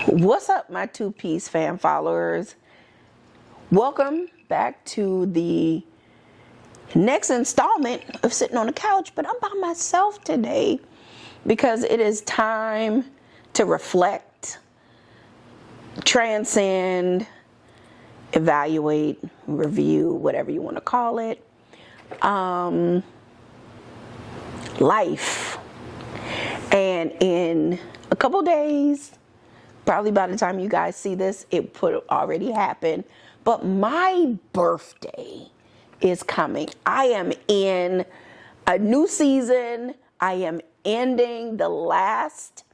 What's up, my two-piece fan followers? Welcome back to the next installment of Sitting on the Couch, but I'm by myself today because it is time to reflect, transcend, evaluate, review, whatever you want to call it. Life. And in a couple days, probably by the time you guys see this, it would already happened. But my birthday is coming. I am in a new season. I am ending the last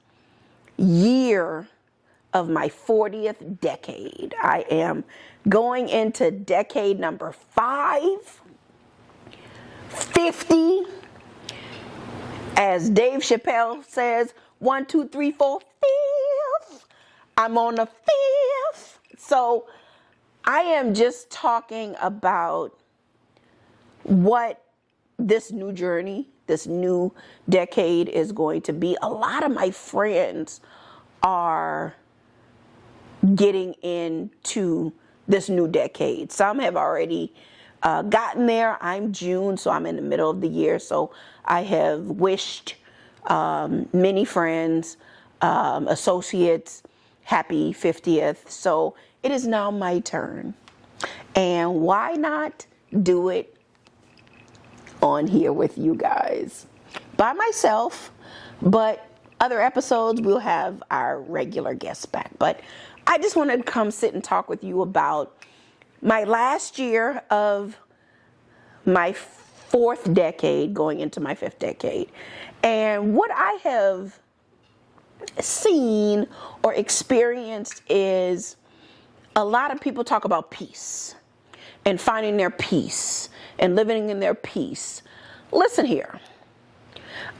year of my 40th decade. I am going into decade number 50. As Dave Chappelle says, 1, 2, 3, 4, 5th. I'm on the 5th. So I am just talking about what this new journey, this new decade is going to be. A lot of my friends are getting into this new decade. Some have already gotten there. I'm June, so I'm in the middle of the year. So I have wished many friends, associates, happy 50th. So it is now my turn. And why not do it on here with you guys? By myself, but other episodes we'll have our regular guests back. But I just wanted to come sit and talk with you about my last year of my fourth decade going into my fifth decade. And what I have seen or experienced is a lot of people talk about peace and finding their peace and living in their peace. Listen here.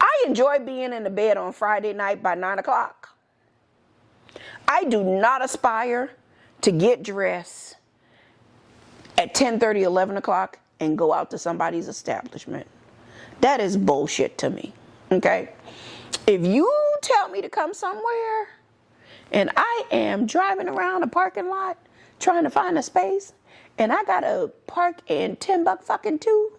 I enjoy being in the bed on Friday night by 9 o'clock. I do not aspire to get dressed at 10:30, 11 o'clock and go out to somebody's establishment. That is bullshit to me, okay? If you tell me to come somewhere and I am driving around a parking lot trying to find a space and I gotta park in Timbuktu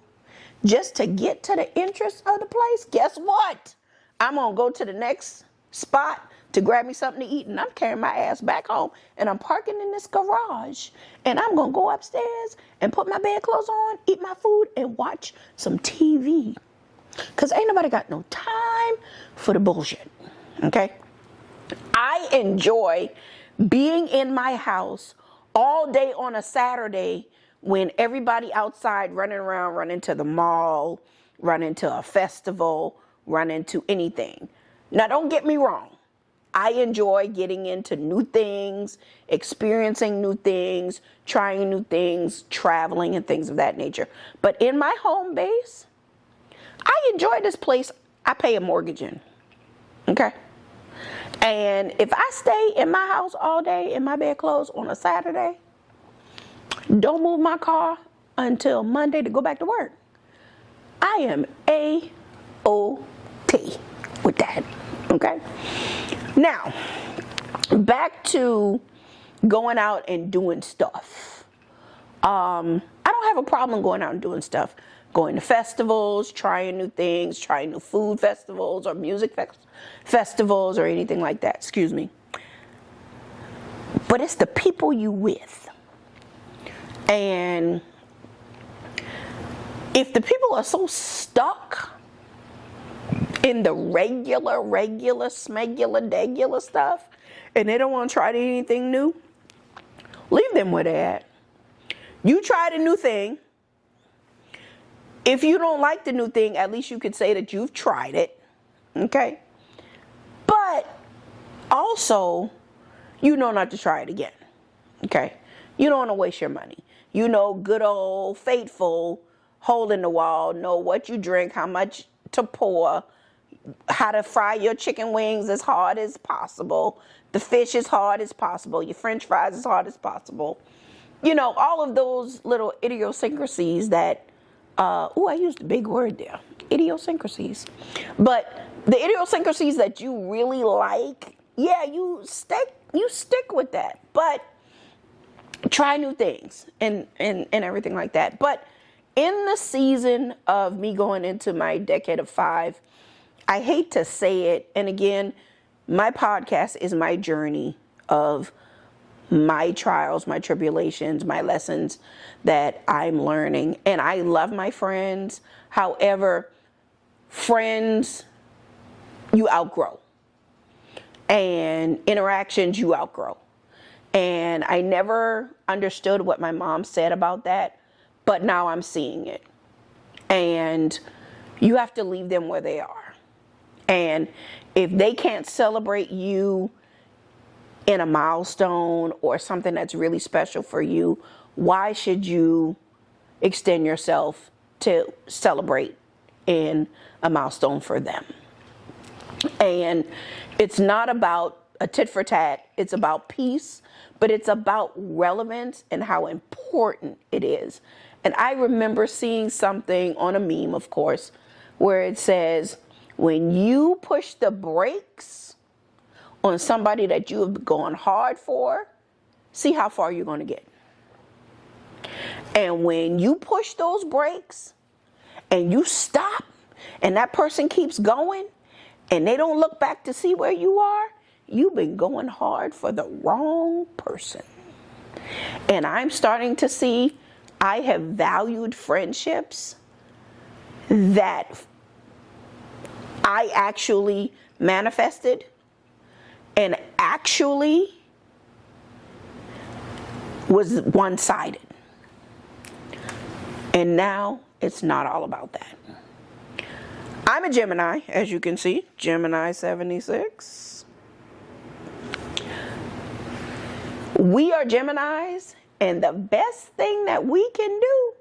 just to get to the entrance of the place, guess what? I'm gonna go to the next spot to grab me something to eat, and I'm carrying my ass back home, and I'm parking in this garage, and I'm gonna go upstairs and put my bedclothes on, eat my food, and watch some TV. Because ain't nobody got no time for the bullshit, okay? I enjoy being in my house all day on a Saturday when everybody outside running around, running to the mall, running to a festival, running to anything. Now, don't get me wrong. I enjoy getting into new things, experiencing new things, trying new things, traveling and things of that nature. But in my home base, I enjoy this place I pay a mortgage in, okay? And if I stay in my house all day in my bedclothes on a Saturday, don't move my car until Monday to go back to work. I am A-O-T with that, okay? Now, back to going out and doing stuff. I don't have a problem going out and doing stuff. Going to festivals, trying new things, trying new food festivals or music festivals or anything like that. Excuse me. But it's the people you with. And if the people are so stuck in the regular, smegular stuff, and they don't want to try anything new, leave them where they're at. You try the new thing. If you don't like the new thing, at least you could say that you've tried it, okay? But also, you know not to try it again, okay? You don't want to waste your money. You know good old faithful hole in the wall, know what you drink, how much to pour, how to fry your chicken wings as hard as possible, the fish as hard as possible, your french fries as hard as possible. You know, all of those little idiosyncrasies that, I used a big word there, idiosyncrasies. But the idiosyncrasies that you really like, yeah, you stick you stick with that. But try new things and everything like that. But in the season of me going into my decade of 5, I hate to say it, and again, my podcast is my journey of my trials, my tribulations, my lessons that I'm learning. And I love my friends. However, friends you outgrow, and interactions you outgrow. And I never understood what my mom said about that, but now I'm seeing it. And you have to leave them where they are. And if they can't celebrate you in a milestone or something that's really special for you, why should you extend yourself to celebrate in a milestone for them? And it's not about a tit for tat, it's about peace, but it's about relevance and how important it is. And I remember seeing something on a meme, of course, where it says, when you push the brakes on somebody that you have gone hard for, see how far you're going to get. And when you push those brakes and you stop and that person keeps going and they don't look back to see where you are, you've been going hard for the wrong person. And I'm starting to see I have valued friendships that I actually manifested and actually was one-sided. And now it's not all about that. I'm a Gemini, as you can see, Gemini 76. We are Geminis, and the best thing that we can do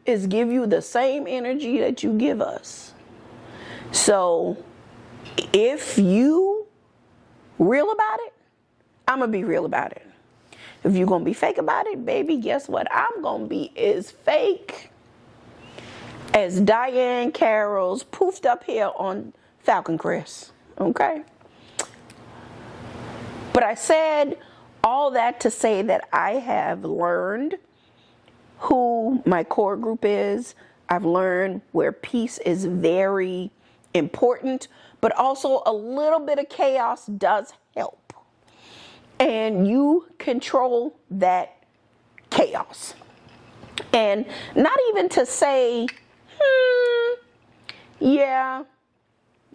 is give you the same energy that you give us. So if you real about it, I'm going to be real about it. If you're going to be fake about it, baby, guess what I'm going to be is fake as Diane Carroll's poofed up here on Falcon Crest. Okay? But I said all that to say that I have learned who my core group is. I've learned where peace is very important, but also a little bit of chaos does help. And you control that chaos. And not even to say, yeah,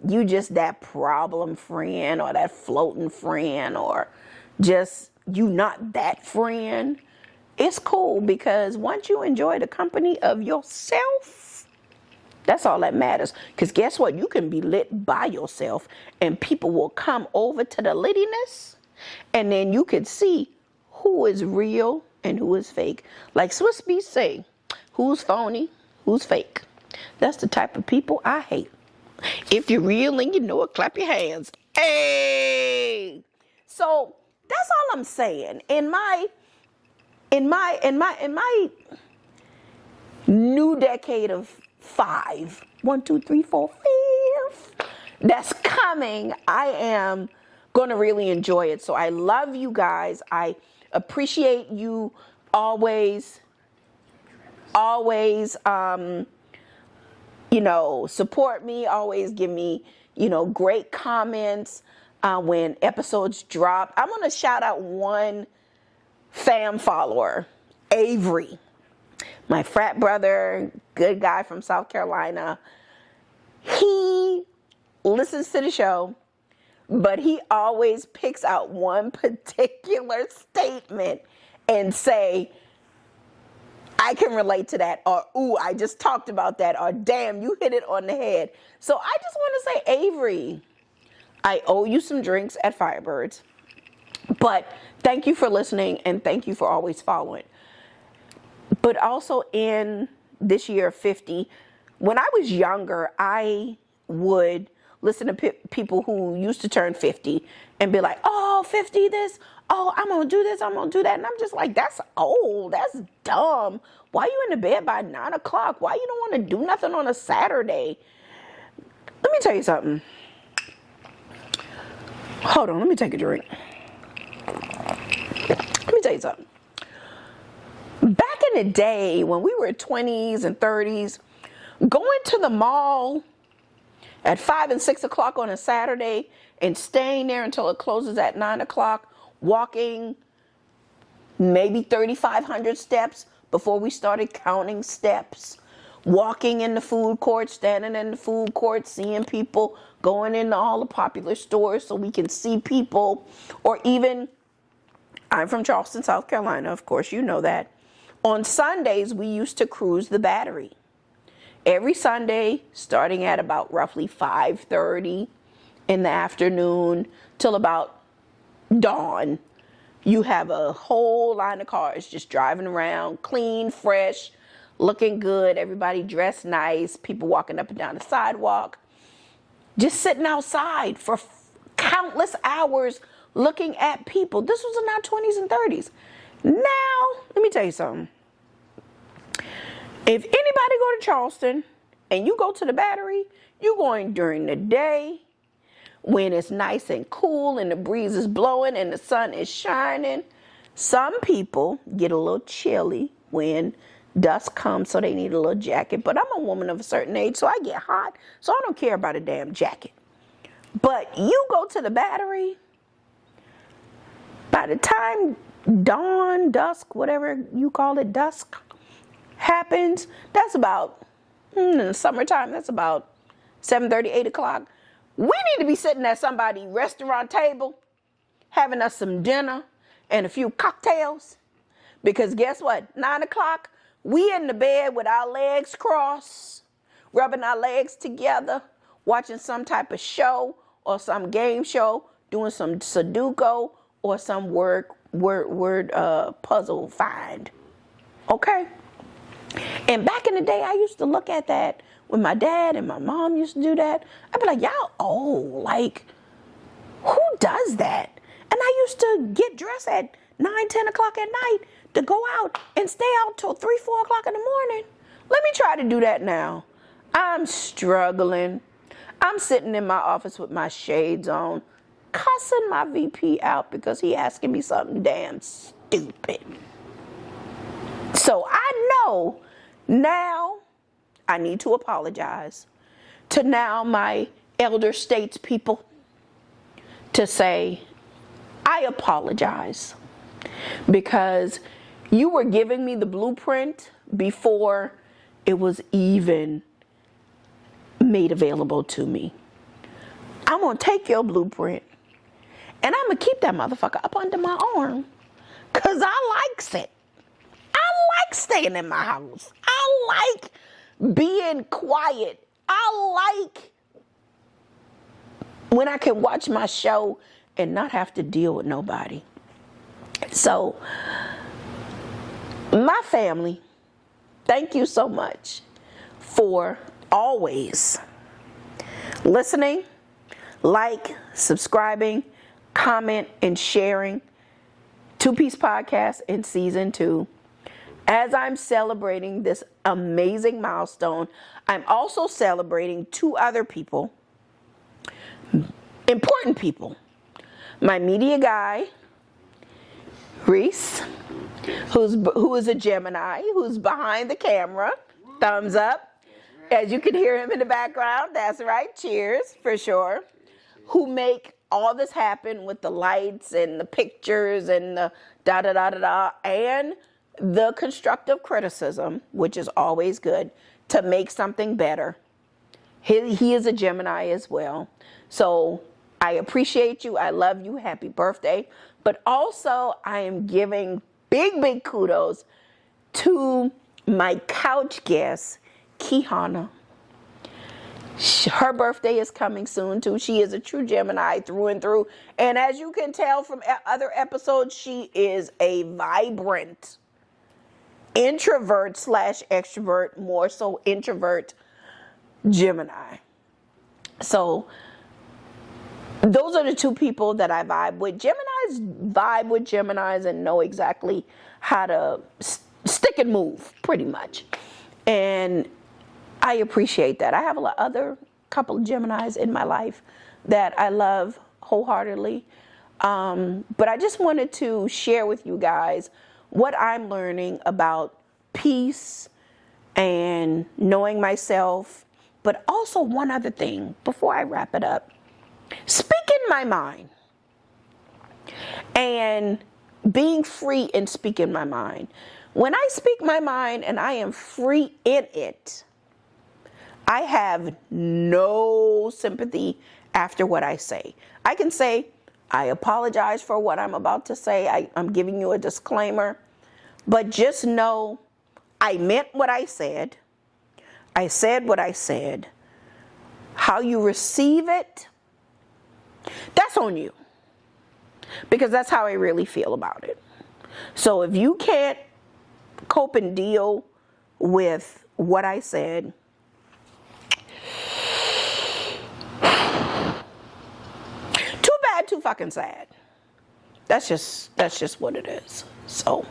you just that problem friend or that floating friend or just you not that friend. It's cool because once you enjoy the company of yourself, that's all that matters. Because guess what? You can be lit by yourself and people will come over to the littiness and then you can see who is real and who is fake. Like Swiss Beats say, who's phony, who's fake. That's the type of people I hate. If you're real and you know it, clap your hands. Hey! So that's all I'm saying. In my new decade of 5, 1, 2, 3, 4, 5, that's coming, I am going to really enjoy it. So I love you guys. I appreciate you always, support me, always give me, great comments when episodes drop. I'm going to shout out one fam follower, Avery, my frat brother, good guy from South Carolina. He listens to the show, but he always picks out one particular statement and say, I can relate to that, or, ooh, I just talked about that, or damn, you hit it on the head. So I just want to say, Avery, I owe you some drinks at Firebirds, but thank you for listening and thank you for always following. But also in this year 50, when I was younger, I would listen to people who used to turn 50 and be like, oh, 50 this, oh, I'm going to do this, I'm going to do that. And I'm just like, that's old, that's dumb. Why you in the bed by 9 o'clock? Why you don't want to do nothing on a Saturday? Let me tell you something. Hold on, let me take a drink. tell you something. Back in the day when we were 20s and 30s, going to the mall at 5 and 6 o'clock on a Saturday and staying there until it closes at 9 o'clock, walking maybe 3,500 steps before we started counting steps, walking in the food court, standing in the food court, seeing people, going into all the popular stores so we can see people. Or even, I'm from Charleston, South Carolina, of course you know that. On Sundays, we used to cruise the Battery. Every Sunday, starting at about roughly 5:30 in the afternoon till about dawn, you have a whole line of cars just driving around, clean, fresh, looking good, everybody dressed nice, people walking up and down the sidewalk, just sitting outside for countless hours looking at people. This was in our 20s and 30s. Now, let me tell you something. If anybody go to Charleston and you go to the Battery, you're going during the day when it's nice and cool and the breeze is blowing and the sun is shining. Some people get a little chilly when dusk comes, so they need a little jacket. But I'm a woman of a certain age, so I get hot, so I don't care about a damn jacket. But you go to the Battery, by the time dawn, dusk, whatever you call it, dusk, happens, that's about, in the summertime, that's about 7:30, 8 o'clock. We need to be sitting at somebody's restaurant table, having us some dinner and a few cocktails. Because guess what? 9 o'clock, we in the bed with our legs crossed, rubbing our legs together, watching some type of show or some game show, doing some Sudoku or some word puzzle find. Okay? And back in the day, I used to look at that when my dad and my mom used to do that. I'd be like, y'all old. Like, who does that? And I used to get dressed at 9, 10 o'clock at night to go out and stay out till 3, 4 o'clock in the morning. Let me try to do that now. I'm struggling. I'm sitting in my office with my shades on, cussing my VP out because he asking me something damn stupid. So I know now I need to apologize to now my elder statespeople to say, I apologize because you were giving me the blueprint before it was even made available to me. I'm going to take your blueprint and I'm going to keep that motherfucker up under my arm because I likes it. I like staying in my house. I like being quiet. I like when I can watch my show and not have to deal with nobody. So, my family, thank you so much for always listening, like, subscribing, comment, and sharing Two Piece Podcast in Season 2. As I'm celebrating this amazing milestone, I'm also celebrating 2 other people, important people. My media guy, Reese, who is a Gemini, who's behind the camera. Thumbs up. As you can hear him in the background, that's right, cheers, for sure. Who make all this happen with the lights and the pictures and the da-da-da-da-da, and the constructive criticism, which is always good, to make something better. He is a Gemini as well. So I appreciate you. I love you. Happy birthday. But also I am giving big kudos to my couch guest, Kihana. Her birthday is coming soon too. She is a true Gemini through and through. And as you can tell from other episodes, she is a vibrant introvert / extrovert, more so introvert Gemini. So those are the 2 people that I vibe with. Geminis vibe with Geminis and know exactly how to stick and move, pretty much. And I appreciate that. I have a couple of Geminis in my life that I love wholeheartedly. But I just wanted to share with you guys what I'm learning about peace and knowing myself. But also one other thing before I wrap it up. Speaking my mind and being free in speaking my mind. When I speak my mind and I am free in it, I have no sympathy after what I say. I can say, I apologize for what I'm about to say. I'm giving you a disclaimer. But just know I meant what I said. I said what I said. How you receive it, that's on you. Because that's how I really feel about it. So if you can't cope and deal with what I said, too bad, too fucking sad. That's just what it is. So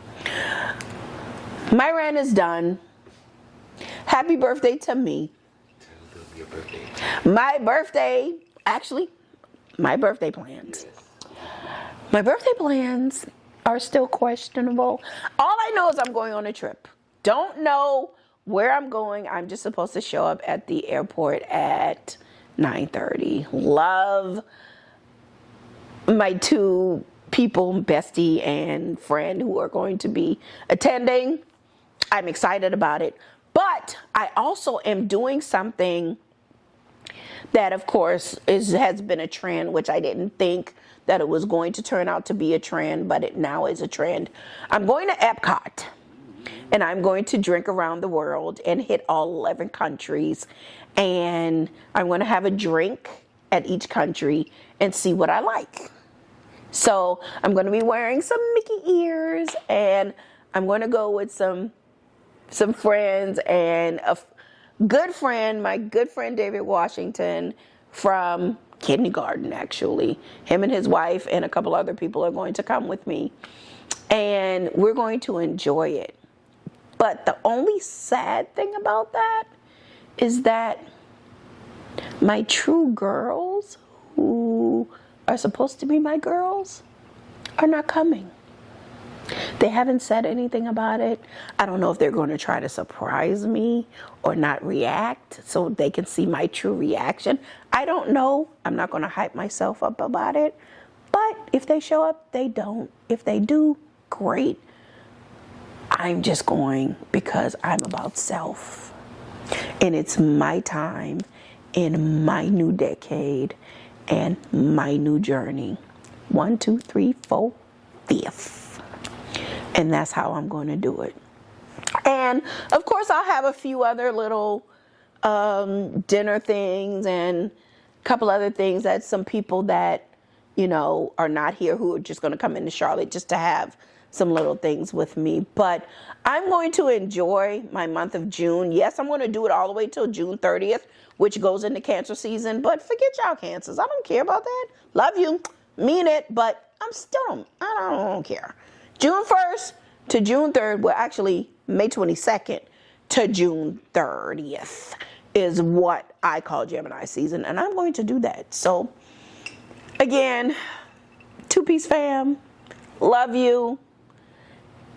my rant is done. Happy birthday to me. Your birthday. My birthday, actually, my birthday plans. My birthday plans are still questionable. All I know is I'm going on a trip. Don't know where I'm going. I'm just supposed to show up at the airport at 9:30. Love my two people, bestie and friend, who are going to be attending. I'm excited about it. But I also am doing something that, of course, has been a trend, which I didn't think that it was going to turn out to be a trend, but it now is a trend. I'm going to Epcot, and I'm going to drink around the world and hit all 11 countries. And I'm going to have a drink at each country and see what I like. So I'm going to be wearing some Mickey ears, and I'm going to go with some friends and a good friend, my good friend David Washington from kindergarten, actually. Him and his wife and a couple other people are going to come with me, and we're going to enjoy it. But the only sad thing about that is that my true girls, who are supposed to be my girls, are not coming. They haven't said anything about it. I don't know if they're going to try to surprise me or not react so they can see my true reaction. I don't know. I'm not going to hype myself up about it. But if they show up, they don't. If they do, great. I'm just going because I'm about self. And it's my time in my new decade and my new journey. 1, 2, 3, 4, 5th. And that's how I'm going to do it. And of course, I'll have a few other little dinner things and a couple other things that some people that, you know, are not here, who are just going to come into Charlotte just to have some little things with me. But I'm going to enjoy my month of June. Yes, I'm going to do it all the way till June 30th, which goes into Cancer season. But forget y'all Cancers. I don't care about that. Love you. Mean it. But I don't care. June 1st to June 3rd, well, actually May 22nd to June 30th is what I call Gemini season, and I'm going to do that. So, again, two-piece fam, love you.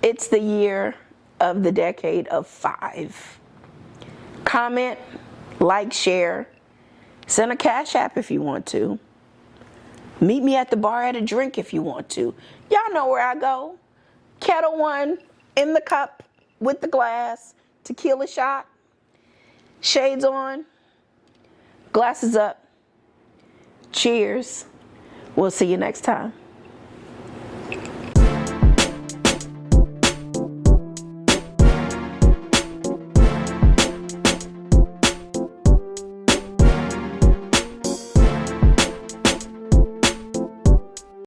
It's the year of the decade of 5. Comment, like, share, send a Cash App if you want to. Meet me at the bar at a drink if you want to. Y'all know where I go. Kettle One in the cup with the glass, tequila shot, shades on, glasses up. Cheers. We'll see you next time.